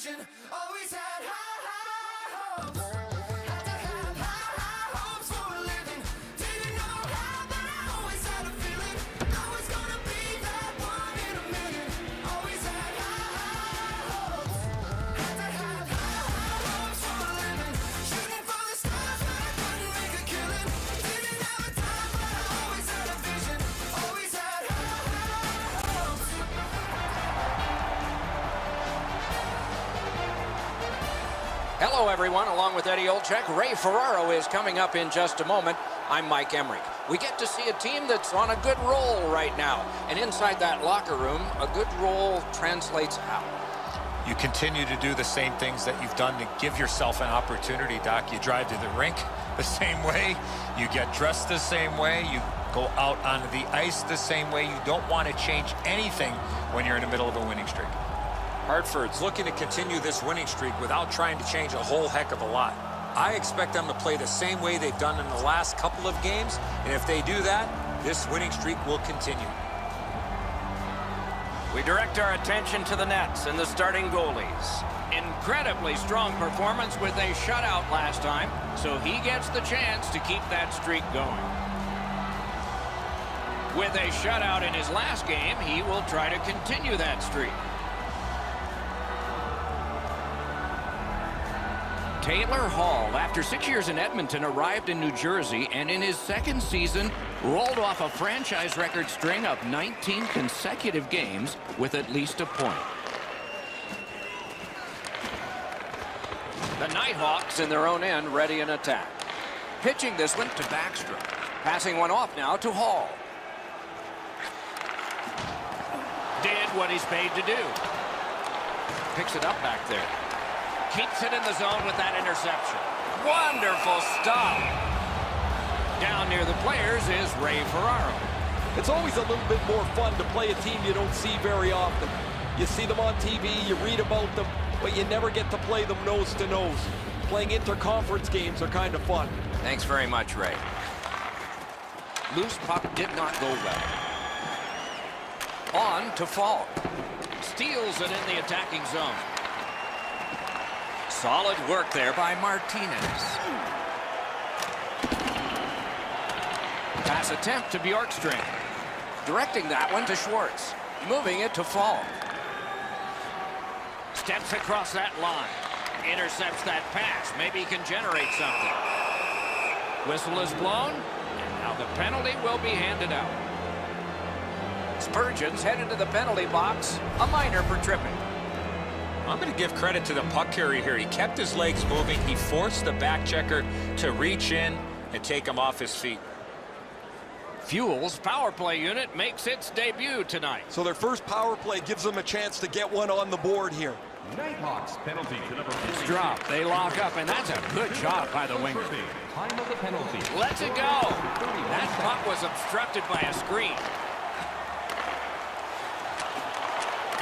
vision, always had high hopes. Had to have high hopes for a living. Didn't know how, but I always had a feeling. I was gonna be that one in a million. Always had high hopes. Had to have high hopes for a living. Shooting for the stars, but I couldn't make a killing. Didn't have a time, but I always had a vision. Always had high hopes. Hello, everyone. Along with Eddie Olczyk, Ray Ferraro is coming up in just a moment. I'm Mike Emmerich. We get to see a team that's on a good roll right now. And inside that locker room, a good roll translates how? You continue to do the same things that you've done to give yourself an opportunity, Doc. You drive to the rink the same way. You get dressed the same way. You go out onto the ice the same way. You don't want to change anything when you're in the middle of a winning streak. Hartford's looking to continue this winning streak without trying to change a whole heck of a lot. I expect them to play the same way they've done in the last couple of games, and if they do that, this winning streak will continue. We direct our attention to the nets and the starting goalies. Incredibly strong performance with a shutout last time, so he gets the chance to keep that streak going. With a shutout in his last game, he will try to continue that streak. Taylor Hall, after 6 years in Edmonton, arrived in New Jersey and in his second season rolled off a franchise record string of 19 consecutive games with at least a point. The Nighthawks in their own end ready in attack. Pitching this one to Backstrom. Passing one off now to Hall. Did what he's paid to do. Picks it up back there. Keeps it in the zone with that interception. Wonderful stop. Down near the players is Ray Ferraro. It's always a little bit more fun to play a team you don't see very often. You see them on TV, you read about them, but you never get to play them nose to nose. Playing interconference games are kind of fun. Thanks very much, Ray. Loose puck did not go well. On to Falk. Steals it in the attacking zone. Solid work there by Martinez. Pass attempt to Bjorkstrand. Directing that one to Schwartz. Moving it to Falk. Steps across that line. Intercepts that pass. Maybe he can generate something. Whistle is blown. And now the penalty will be handed out. Spurgeon's headed to the penalty box. A minor for tripping. I'm going to give credit to the puck carrier here. He kept his legs moving. He forced the back checker to reach in and take him off his feet. Fuel's power play unit makes its debut tonight. So their first power play gives them a chance to get one on the board here. Nighthawks penalty to number 46. It's dropped. They lock up, and that's a good job by the winger. Time of the penalty. Lets it go. That puck was obstructed by a screen.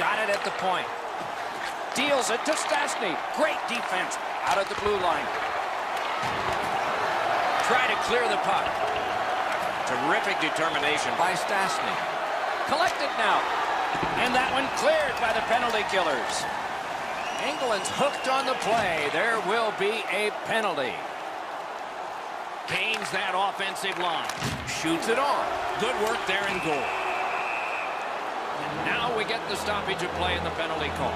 Got it at the point. Deals it to Stastny. Great defense out of the blue line. Try to clear the puck. Terrific determination by Stastny. Collected now. And that one cleared by the penalty killers. England's hooked on the play. There will be a penalty. Gains that offensive line. Shoots it on. Good work there in goal. And now we get the stoppage of play in the penalty call.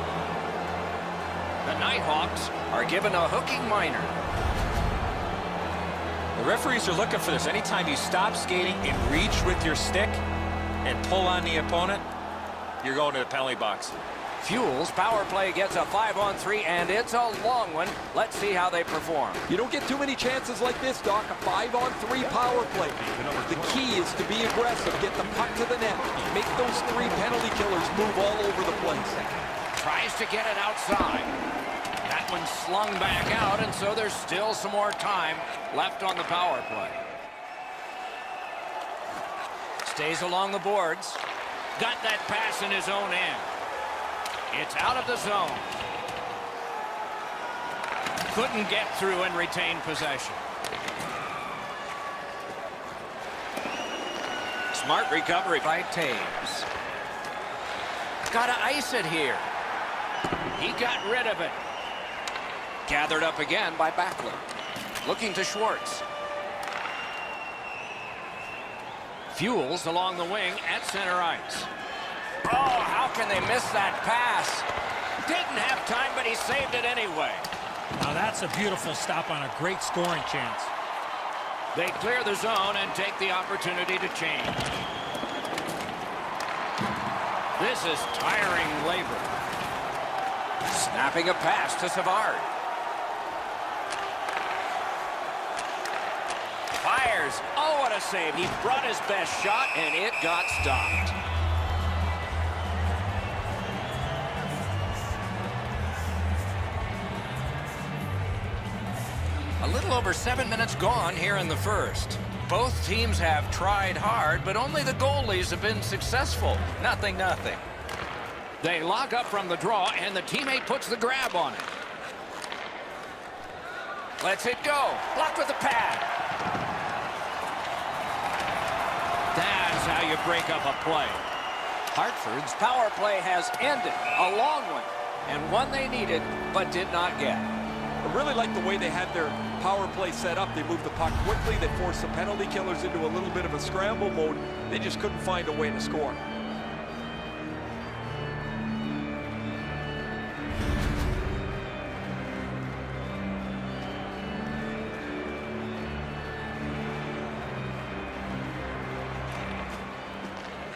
The Nighthawks are given a hooking minor. The referees are looking for this. Anytime you stop skating and reach with your stick and pull on the opponent, you're going to the penalty box. Fuel's power play gets a 5-on-3, and it's a long one. Let's see how they perform. You don't get too many chances like this, Doc. A 5-on-3 power play. The key is to be aggressive, get the puck to the net, make those three penalty killers move all over the place. Tries to get it outside. That one slung back out, and so there's still some more time left on the power play. Stays along the boards. Got that pass in his own end. It's out of the zone. Couldn't get through and retain possession. Smart recovery by Taves. Gotta ice it here. He got rid of it. Gathered up again by Backlund. Looking to Schwartz. Fuels along the wing at center ice. Oh, how can they miss that pass? Didn't have time, but he saved it anyway. Now that's a beautiful stop on a great scoring chance. They clear the zone and take the opportunity to change. This is tiring labor. Snapping a pass to Savard. Fires. Oh, what a save. He brought his best shot, and it got stopped. A little over 7 minutes gone here in the first. Both teams have tried hard, but only the goalies have been successful. Nothing. They lock up from the draw, and the teammate puts the grab on it. Lets it go. Blocked with the pad. That's how you break up a play. Hartford's power play has ended. A long one, and one they needed, but did not get. I really like the way they had their power play set up. They moved the puck quickly. They forced the penalty killers into a little bit of a scramble mode. They just couldn't find a way to score.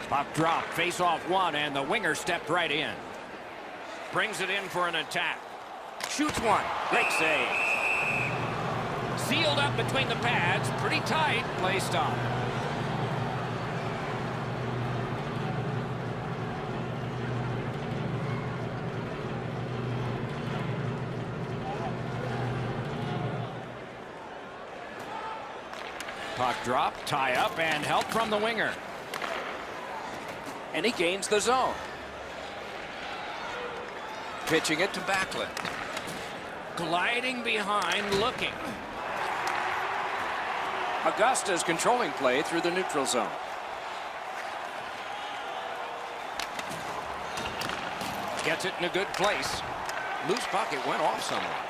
Puck drop, face-off one, and the winger stepped right in. Brings it in for an attack. Shoots one. Great save. Sealed up between the pads. Pretty tight. Play stop. Puck drop, tie up, and help from the winger. And he gains the zone. Pitching it to Backlund. Gliding behind, looking. Augusta's controlling play through the neutral zone. Gets it in a good place. Loose puck, it went off somewhere.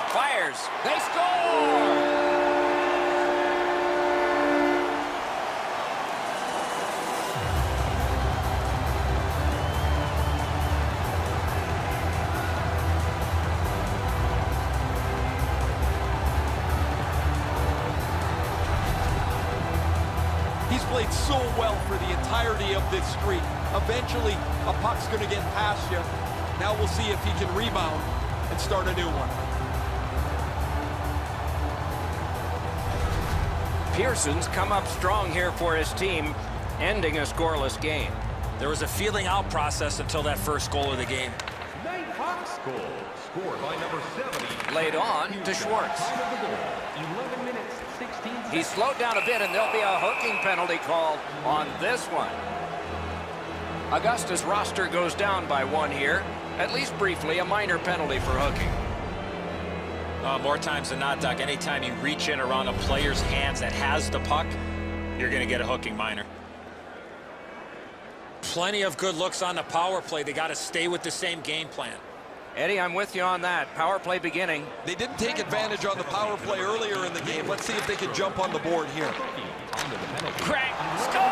Fires. They score! He's played so well for the entirety of this streak. Eventually, a puck's going to get past you. Now we'll see if he can rebound and start a new one. Pearson's come up strong here for his team, ending a scoreless game. There was a feeling out process until that first goal of the game. Nighthawks goal, scored by number 70. Laid on to Schwartz. Time of the goal, 11 minutes, 16 seconds. He slowed down a bit, and there'll be a hooking penalty called on this one. Augusta's roster goes down by one here. At least briefly, a minor penalty for hooking. More times than not, Doc, anytime you reach in around a player's hands that has the puck, you're going to get a hooking minor. Plenty of good looks on the power play. They got to stay with the same game plan. Eddie, I'm with you on that. Power play beginning. They didn't take advantage on the power play earlier in the game. Let's see if they can jump on the board here. Crank, score!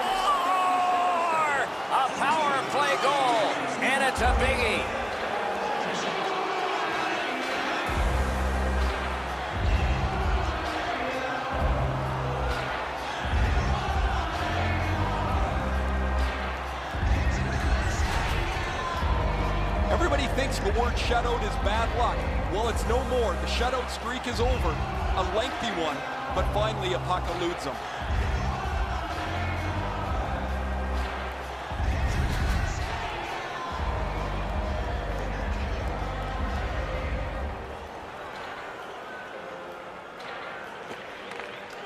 A power play goal, and it's a biggie. Everybody thinks the word shutout is bad luck. Well, it's no more. The shutout streak is over. A lengthy one, but finally a puck eludes them.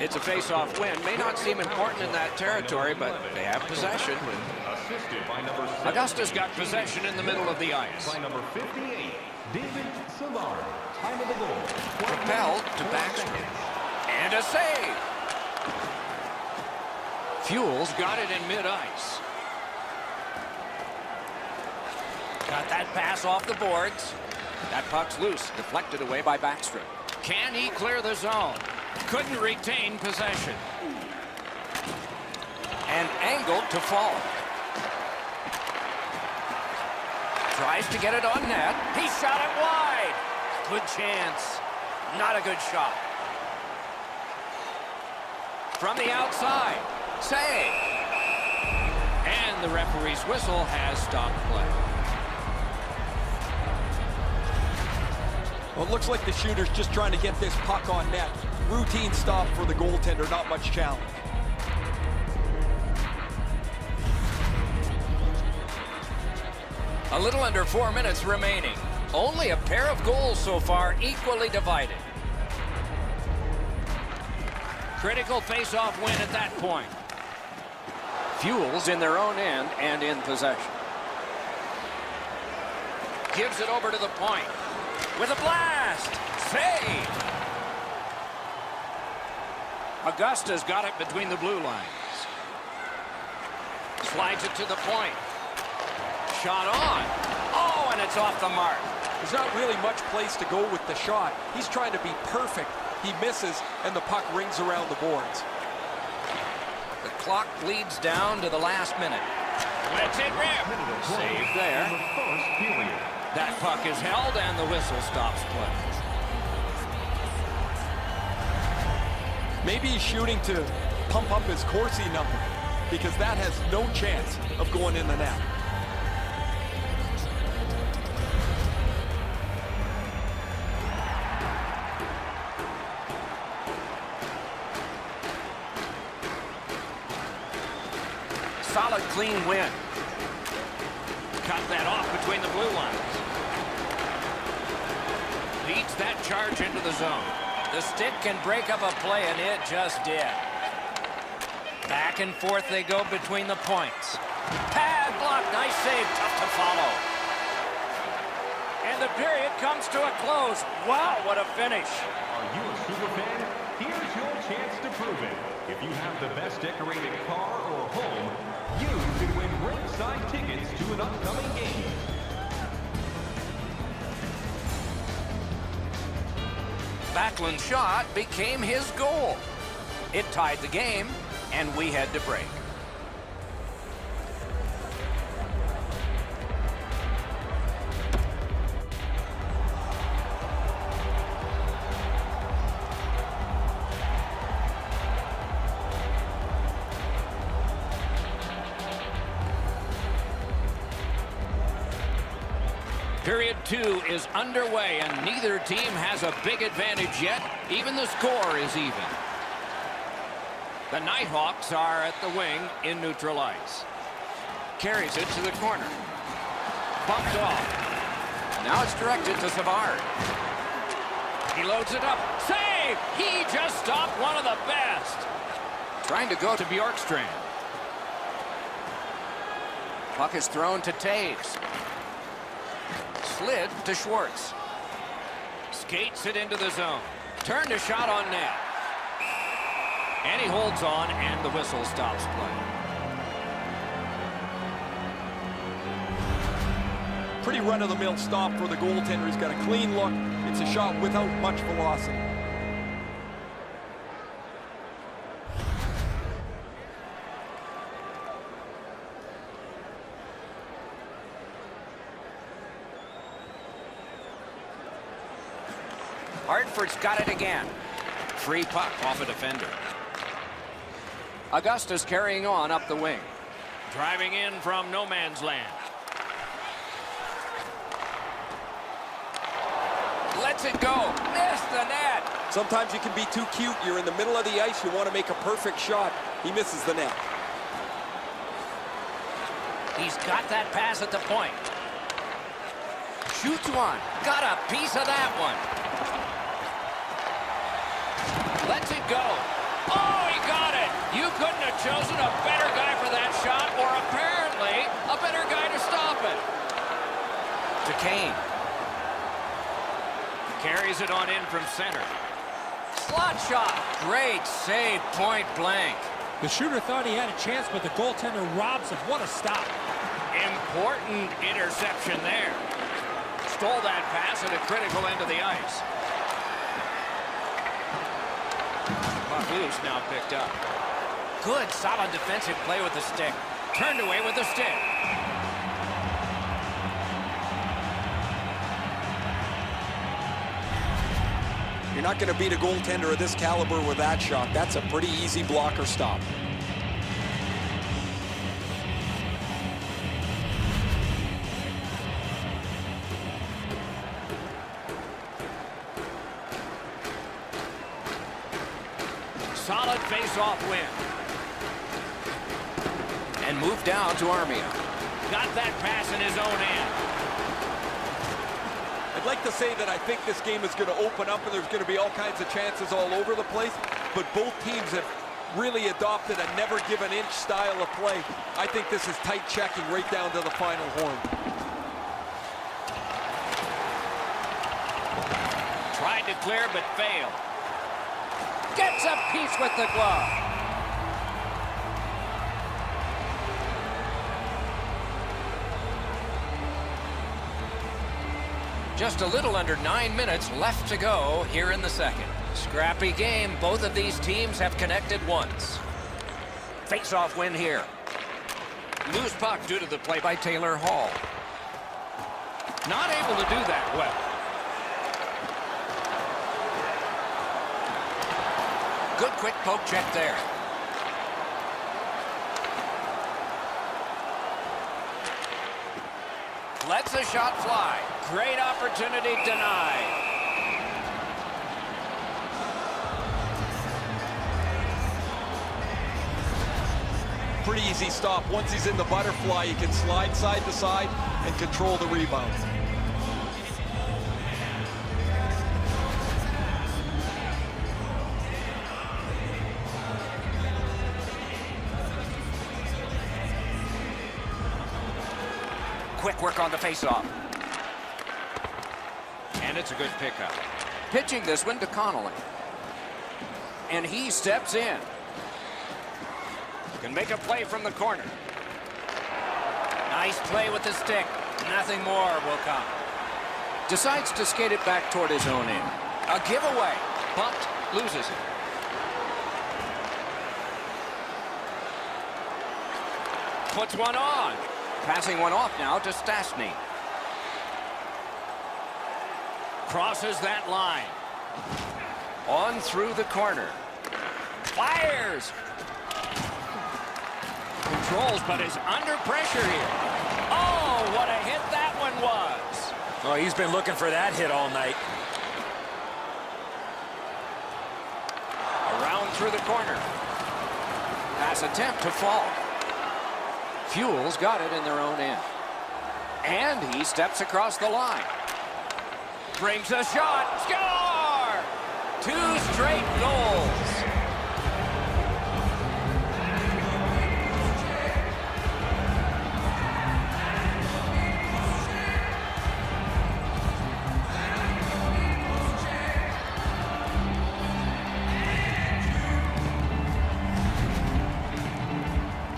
It's a face-off win. May not seem important in that territory, but they have possession. Assisted by number 7. Augusta's got possession in the middle of the ice. By number 58, David Savard. Time of the goal, 12 Propelled minutes, to 4 Baxter. seconds. And a save. Fuels got it in mid-ice. Got that pass off the boards. That puck's loose, deflected away by Backstrom. Can he clear the zone? Couldn't retain possession. And angled to fall. Tries to get it on net. He shot it wide. Good chance. Not a good shot. From the outside. Save. And the referee's whistle has stopped play. Well, it looks like the shooter's just trying to get this puck on net. Routine stop for the goaltender, not much challenge. A little under 4 minutes remaining. Only a pair of goals so far, equally divided. Critical face-off win at that point. Fuels in their own end and in possession. Gives it over to the point. With a blast! Save! Augusta's got it between the blue lines. Slides it to the point. Shot on. Oh, and it's off the mark. There's not really much place to go with the shot. He's trying to be perfect. He misses, and the puck rings around the boards. The clock bleeds down to the last minute. Let's it rip. Save there. That puck is held, and the whistle stops play. Maybe he's shooting to pump up his Corsi number, because that has no chance of going in the net. Solid, clean win. Cut that off between the blue lines. Beats that charge into the zone. The stick can break up a play, and it just did. Back and forth they go between the points. Pad block, nice save, tough to follow. And the period comes to a close. Wow, what a finish. Are you a super fan? Here's your chance to prove it. If you have the best decorated car or home, you can win ringside tickets to an upcoming game. Backlund's shot became his goal. It tied the game, and we had to break. Period 2 is underway, and neither team has a big advantage yet. Even the score is even. The Nighthawks are at the wing in neutral ice. Carries it to the corner. Bumped off. Now it's directed to Savard. He loads it up. Save! He just stopped one of the best. Trying to go to Bjorkstrand. Puck is thrown to Taves. Slid to Schwartz. Skates it into the zone. Turned a shot on net. And he holds on, and the whistle stops play. Pretty run-of-the-mill stop for the goaltender. He's got a clean look. It's a shot without much velocity. Hartford's got it again. Free puck off a defender. Augusta's carrying on up the wing. Driving in from no man's land. Lets it go. Missed the net. Sometimes you can be too cute. You're in the middle of the ice. You want to make a perfect shot. He misses the net. He's got that pass at the point. Shoots one. Got a piece of that one. Lets it go. Oh, he got it. You couldn't have chosen a better guy for that shot, or apparently a better guy to stop it. To Kane. Carries it on in from center. Slot shot. Great save, point blank. The shooter thought he had a chance, but the goaltender robs him. What a stop. Important interception there. Stole that pass at a critical end of the ice. Puck loose, now picked up. Good, solid defensive play with the stick. Turned away with the stick. You're not going to beat a goaltender of this caliber with that shot. That's a pretty easy blocker stop. Solid face-off win. And moved down to Armia. Got that pass in his own end. I'd like to say that I think this game is going to open up and there's going to be all kinds of chances all over the place, but both teams have really adopted a never-give-an-inch style of play. I think this is tight checking right down to the final horn. Tried to clear, but failed. Gets a piece with the glove. Just a little under 9 minutes left to go here in the second. Scrappy game. Both of these teams have connected once. Face-off win here. Loose puck due to the play by Taylor Hall. Not able to do that well. Good quick poke check there. Lets the shot fly. Great opportunity denied. Pretty easy stop. Once he's in the butterfly, he can slide side to side and control the rebound. Quick work on the faceoff. And it's a good pickup. Pitching this one to Connolly. And he steps in. Can make a play from the corner. Nice play with the stick. Nothing more will come. Decides to skate it back toward his own end. A giveaway. Bumped, loses it. Puts one on. Passing one off now to Stastny. Crosses that line. On through the corner. Fires. Controls, but is under pressure here. Oh, what a hit that one was. Oh, he's been looking for that hit all night. Around through the corner. Pass attempt to fall. Fuels got it in their own end. And he steps across the line. Brings a shot. Score! 2 straight goals.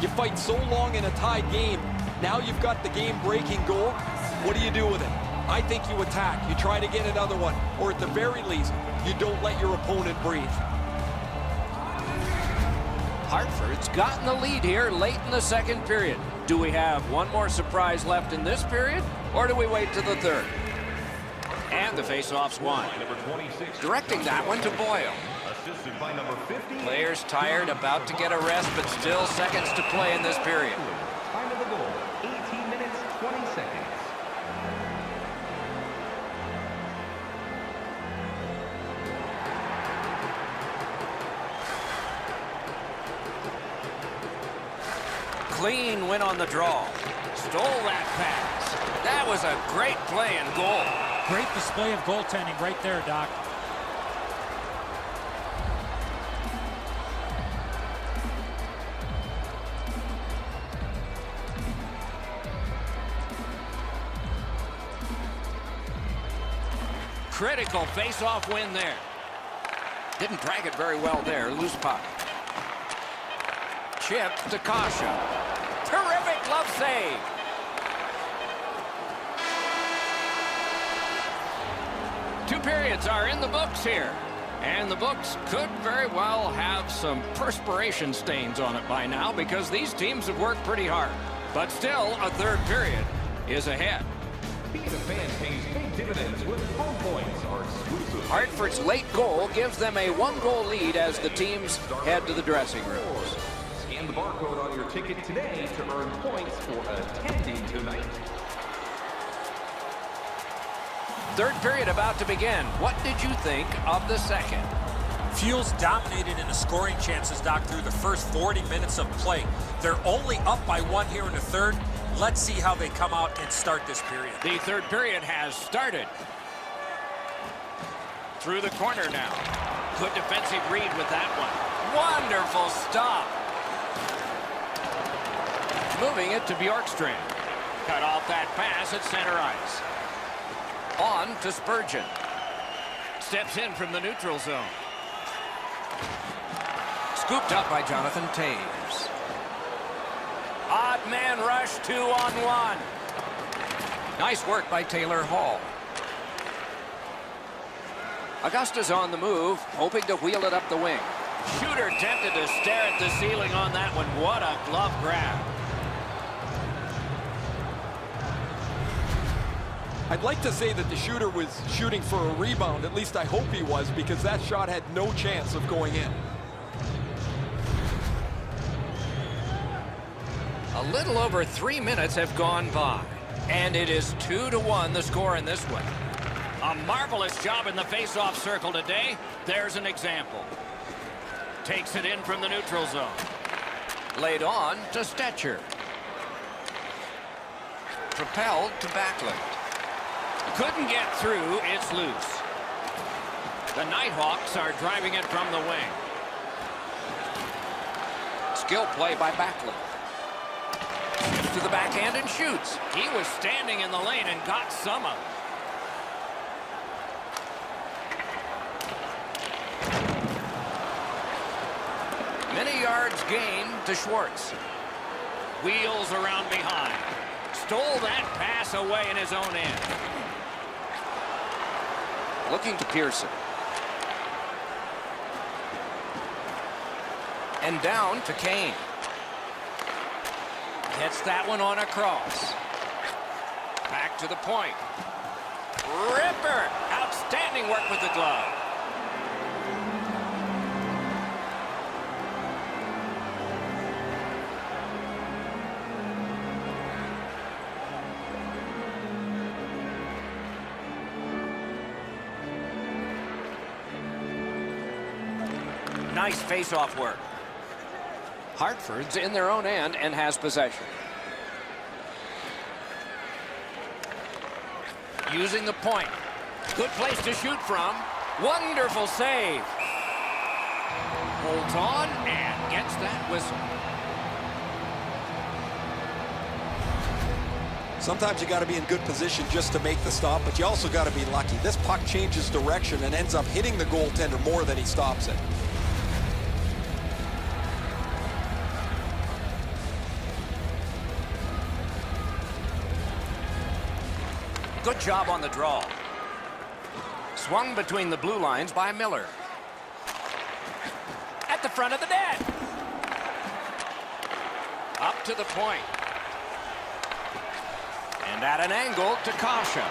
You fight so long in a tied game. Now you've got the game-breaking goal. What do you do with it? I think you attack. You try to get another one. Or at the very least, you don't let your opponent breathe. Hartford's gotten the lead here late in the second period. Do we have one more surprise left in this period? Or do we wait to the third? And the face-off's won. Number 26. Directing that one to Boyle. Assisted by number 50. Players tired, about to get a rest, but still seconds to play in this period. Time of the goal, 18 minutes, 20 seconds. Clean win on the draw. Stole that pass. That was a great play and goal. Great display of goaltending right there, Doc. Critical face-off win there. Didn't drag it very well there. Loose puck. chip to Kasha. Terrific glove save. Two periods are in the books here. And the books could very well have some perspiration stains on it by now because these teams have worked pretty hard. But still, a third period is ahead. Being a fan pays big dividends with home points, our exclusive. Hartford's late goal gives them a 1-goal lead as the teams head to the dressing rooms. Scan the barcode on your ticket today to earn points for attending tonight. Third period about to begin. What did you think of the second? Fuels dominated in the scoring chances, Doc, through the first 40 minutes of play. They're only up by 1 here in the third. Let's see how they come out and start this period. The third period has started. Through the corner now. Good defensive read with that one. Wonderful stop. Moving it to Bjorkstrand. Cut off that pass at center ice. On to Spurgeon. Steps in from the neutral zone. Scooped up by Jonathan Taves. Odd man rush, 2-on-1. Nice work by Taylor Hall. Augusta's on the move, hoping to wheel it up the wing. Shooter tempted to stare at the ceiling on that one. What a glove grab. I'd like to say that the shooter was shooting for a rebound. At least I hope he was, because that shot had no chance of going in. A little over 3 minutes have gone by, and it is 2-1 the score in this one. A marvelous job in the face-off circle today. There's an example. Takes it in from the neutral zone. Laid on to Stetcher. Propelled to Backlund. Couldn't get through, it's loose. The Nighthawks are driving it from the wing. Skill play by Backlund. To the backhand and shoots. He was standing in the lane and got some of it. Many yards gained to Schwartz. Wheels around behind. Stole that pass away in his own end. Looking to Pearson. And down to Kane. Gets that one on a cross. Back to the point. Ripper! Outstanding work with the glove. Nice face-off work. Hartford's in their own end and has possession. Using the point. Good place to shoot from. Wonderful save. Holds on and gets that whistle. Sometimes you got to be in good position just to make the stop, but you also got to be lucky. This puck changes direction and ends up hitting the goaltender more than he stops it. Good job on the draw. Swung between the blue lines by Miller. At the front of the net. Up to the point. And at an angle to Kasha.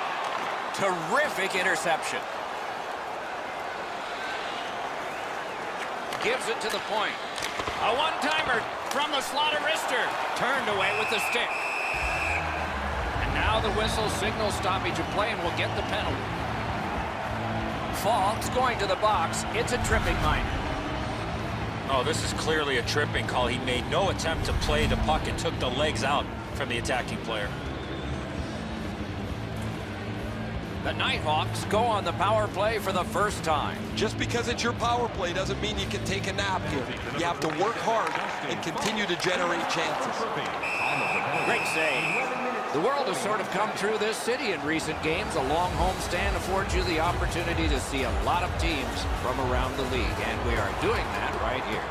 Terrific interception. Gives it to the point. A one-timer from the slot of wrister. Turned away with the stick. Now the whistle signals stoppage of play and will get the penalty. Falk's going to the box. It's a tripping minor. Oh, this is clearly a tripping call. He made no attempt to play the puck and took the legs out from the attacking player. The Nighthawks go on the power play for the first time. Just because it's your power play doesn't mean you can take a nap here. You have to work hard and continue to generate chances. Great save. The world has sort of come through this city in recent games. A long homestand affords you the opportunity to see a lot of teams from around the league, and we are doing that right here.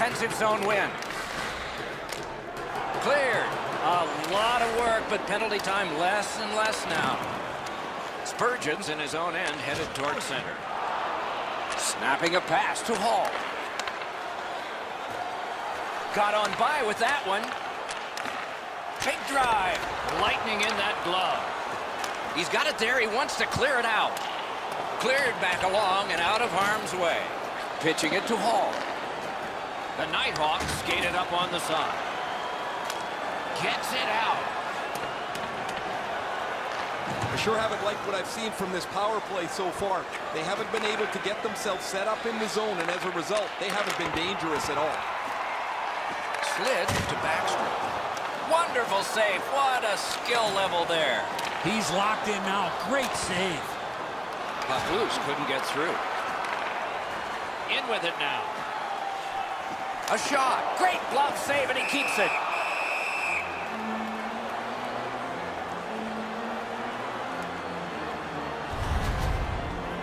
defensive zone win. Cleared. A lot of work, but penalty time less and less now. Spurgeon's in his own end, headed toward center. Snapping a pass to Hall. Got on by with that one. Big drive. Lightning in that glove. He's got it there. He wants to clear it out. Cleared back along and out of harm's way. Pitching it to Hall. The Nighthawks skated up on the side. Gets it out. I sure haven't liked what I've seen from this power play so far. They haven't been able to get themselves set up in the zone, and as a result, they haven't been dangerous at all. Slid to Backstrom. Wonderful save. What a skill level there. He's locked in now. Great save. Puck loose, couldn't get through. In with it now. A shot. Great glove save, and he keeps it.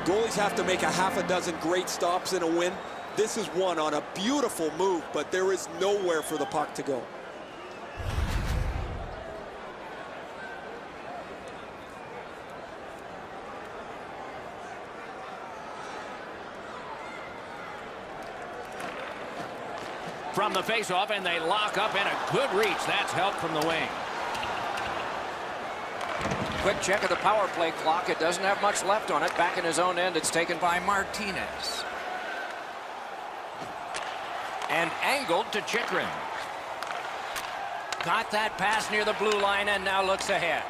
Goalies have to make a half a dozen great stops in a win. This is one on a beautiful move, but there is nowhere for the puck to go. From the faceoff, and they lock up, and a good reach. That's help from the wing. Quick check of the power play clock. It doesn't have much left on it. Back in his own end, it's taken by Martinez. And angled to Chychrun. Got that pass near the blue line and now looks ahead.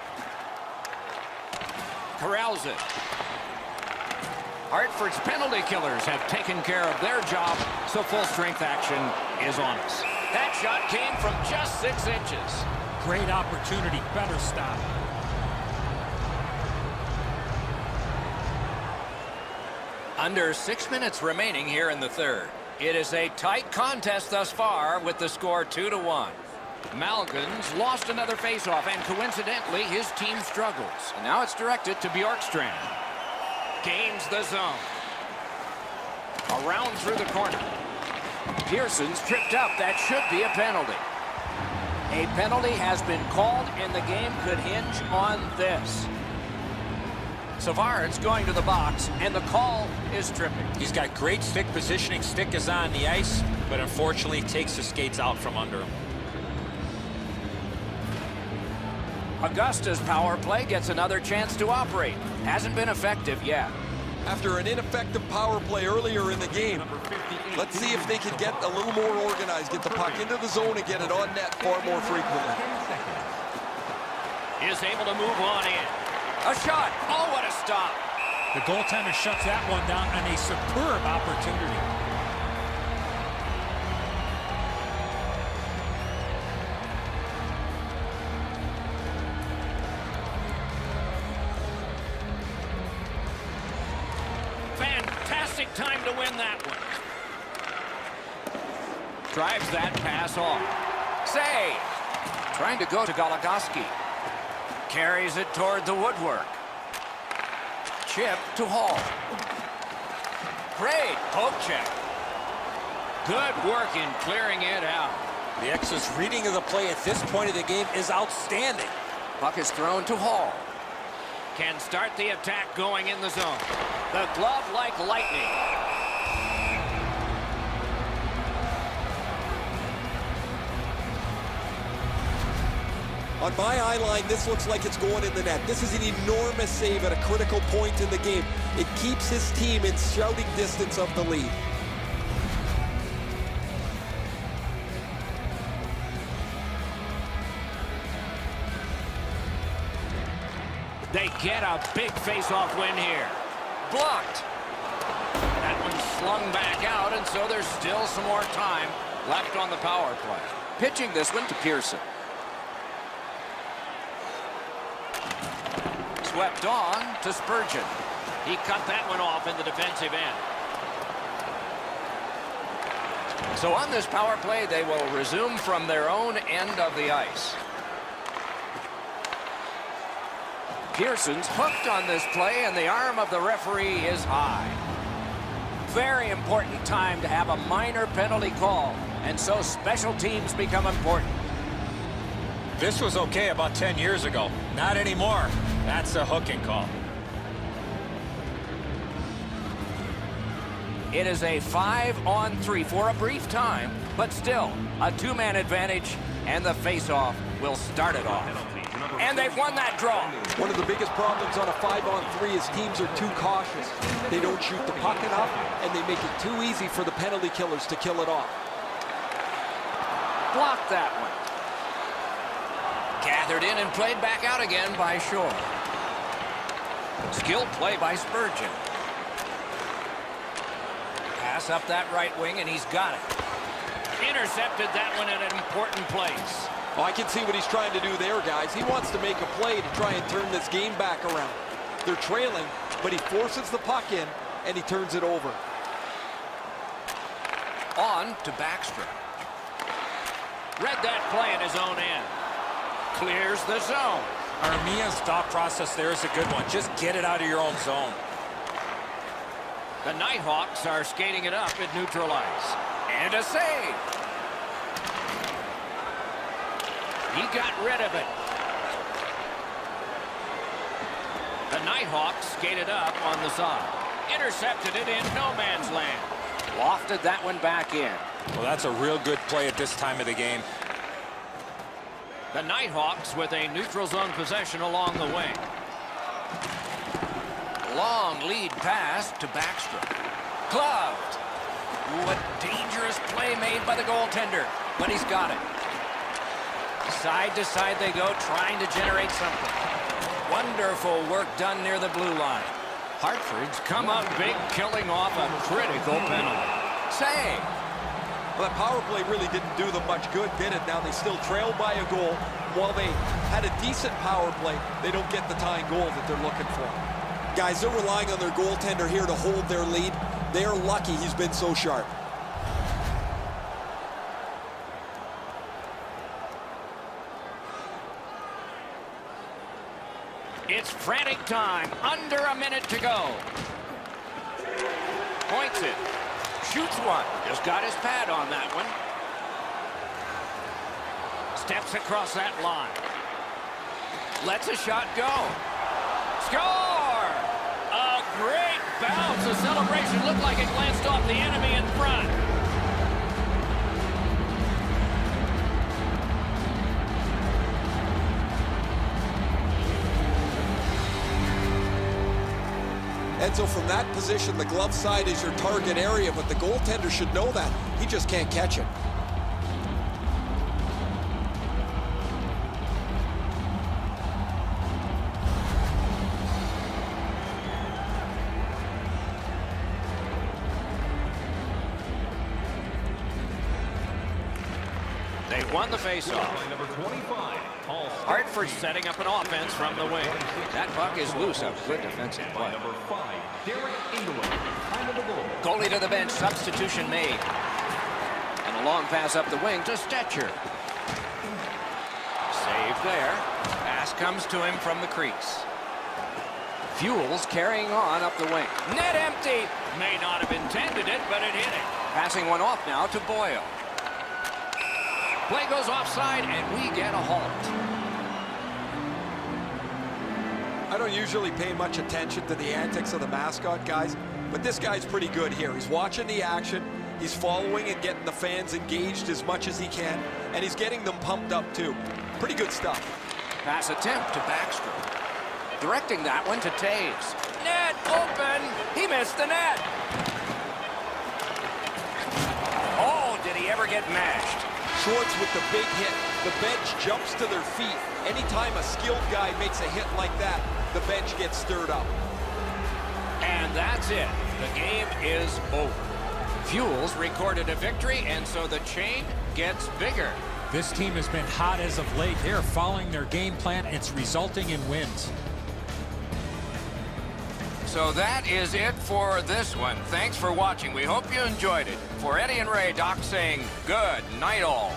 Corrals it. Hartford's penalty killers have taken care of their job, so full strength action is on us. That shot came from just 6 inches. Great opportunity. Better stop. Under 6 minutes remaining here in the third. It is a tight contest thus far with the score 2-1. Malkin's lost another faceoff, and coincidentally, his team struggles. And now it's directed to Bjorkstrand. Gains the zone. Around through the corner. Pearson's tripped up. That should be a penalty. A penalty has been called, and the game could hinge on this. Savard's going to the box, and the call is tripping. He's got great stick positioning. Stick is on the ice, but unfortunately takes the skates out from under him. Augusta's power play gets another chance to operate. Hasn't been effective yet. After an ineffective power play earlier in the game, let's see if they can get a little more organized, get the puck into the zone and get it on net far more frequently. Is able to move on in. A shot. Oh, what a stop. The goaltender shuts that one down on a superb opportunity. Fantastic time to win that one. Drives that pass off. Save. Trying to go to Goligoski. Carries it toward the woodwork. Chip to Hall. Great poke check. Good work in clearing it out. The X's reading of the play at this point of the game is outstanding. Puck is thrown to Hall. Can start the attack going in the zone. The glove like lightning. On my eye line, this looks like it's going in the net. This is an enormous save at a critical point in the game. It keeps his team in shouting distance of the lead. They get a big face-off win here. Blocked. That one slung back out, and so there's still some more time left on the power play. Pitching this one to Pearson. Swept on to Spurgeon. He cut that one off in the defensive end. So on this power play, they will resume from their own end of the ice. Pearson's hooked on this play, and the arm of the referee is high. Very important time to have a minor penalty call. And so special teams become important. This was okay about 10 years ago. Not anymore. That's a hooking call. It is a 5-on-3 for a brief time, but still a two-man advantage, and the face-off will start it off. And they've won that draw. One of the biggest problems on a 5-on-3 is teams are too cautious. They don't shoot the puck enough, and they make it too easy for the penalty killers to kill it off. Blocked that one. Gathered in and played back out again by Shore. Skilled play by Spurgeon. Pass up that right wing, and he's got it. Intercepted that one at an important place. Oh, I can see what he's trying to do there, guys. He wants to make a play to try and turn this game back around. They're trailing, but he forces the puck in, and he turns it over. On to Backstrom. Read that play in his own end. Clears the zone. Armia's thought process there is a good one. Just get it out of your own zone. The Nighthawks are skating it up at neutral ice. And a save. He got rid of it. The Nighthawks skated up on the side. Intercepted it in no man's land. Lofted that one back in. Well, that's a real good play at this time of the game. The Nighthawks with a neutral zone possession along the wing. Long lead pass to Backstrom. Gloved. What dangerous play made by the goaltender. But he's got it. Side to side they go, trying to generate something. Wonderful work done near the blue line. Hartford's come up big, killing off a critical penalty. Save. Well, that power play really didn't do them much good, did it? Now they still trailed by a goal. While they had a decent power play, they don't get the tying goal that they're looking for. Guys, they're relying on their goaltender here to hold their lead. They're lucky he's been so sharp. It's frantic time. Under a minute to go. Points it. Shoots one. Just got his pad on that one. Steps across that line. Lets a shot go. Score! A great bounce. The celebration looked like it glanced off the enemy in front. And so from that position, the glove side is your target area, but the goaltender should know that. He just can't catch it. They won the faceoff. Number 25, Paul. Hartford setting up an offense from the wing. That puck is loose. A good defensive play. Number 5, Derek England. Time of the goal. Goalie to the bench. Substitution made. And a long pass up the wing to Stetcher. Save there. Pass comes to him from the crease. Fuels carrying on up the wing. Net empty. May not have intended it, but it hit it. Passing one off now to Boyle. Play goes offside, and we get a halt. I don't usually pay much attention to the antics of the mascot, guys, but this guy's pretty good here. He's watching the action, he's following and getting the fans engaged as much as he can, and he's getting them pumped up too. Pretty good stuff. Pass attempt to Backstrom. Directing that one to Taves. Net open. He missed the net. Oh, did he ever get mashed? Schwartz with the big hit. The bench jumps to their feet. Anytime a skilled guy makes a hit like that, the bench gets stirred up. And that's it. The game is over. Fuels recorded a victory, and so the chain gets bigger. This team has been hot as of late. They're following their game plan. It's resulting in wins. So that is it for this one. Thanks for watching. We hope you enjoyed it. For Eddie and Ray, Doc saying good night all.